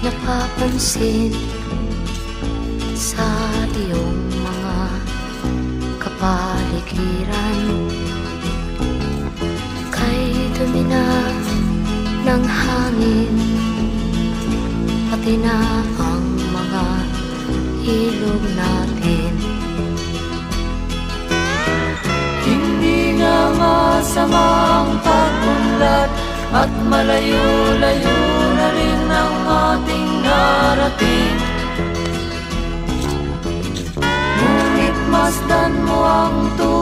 napapansin sa iyong mga kapaligiran. Kay dumi na ng hangin, pati na ang mga ilog natin. Hindi nga masama ang pag-unlad, at malayo-layo na rin ang ating narating. Ngunit masdan mo ang tubig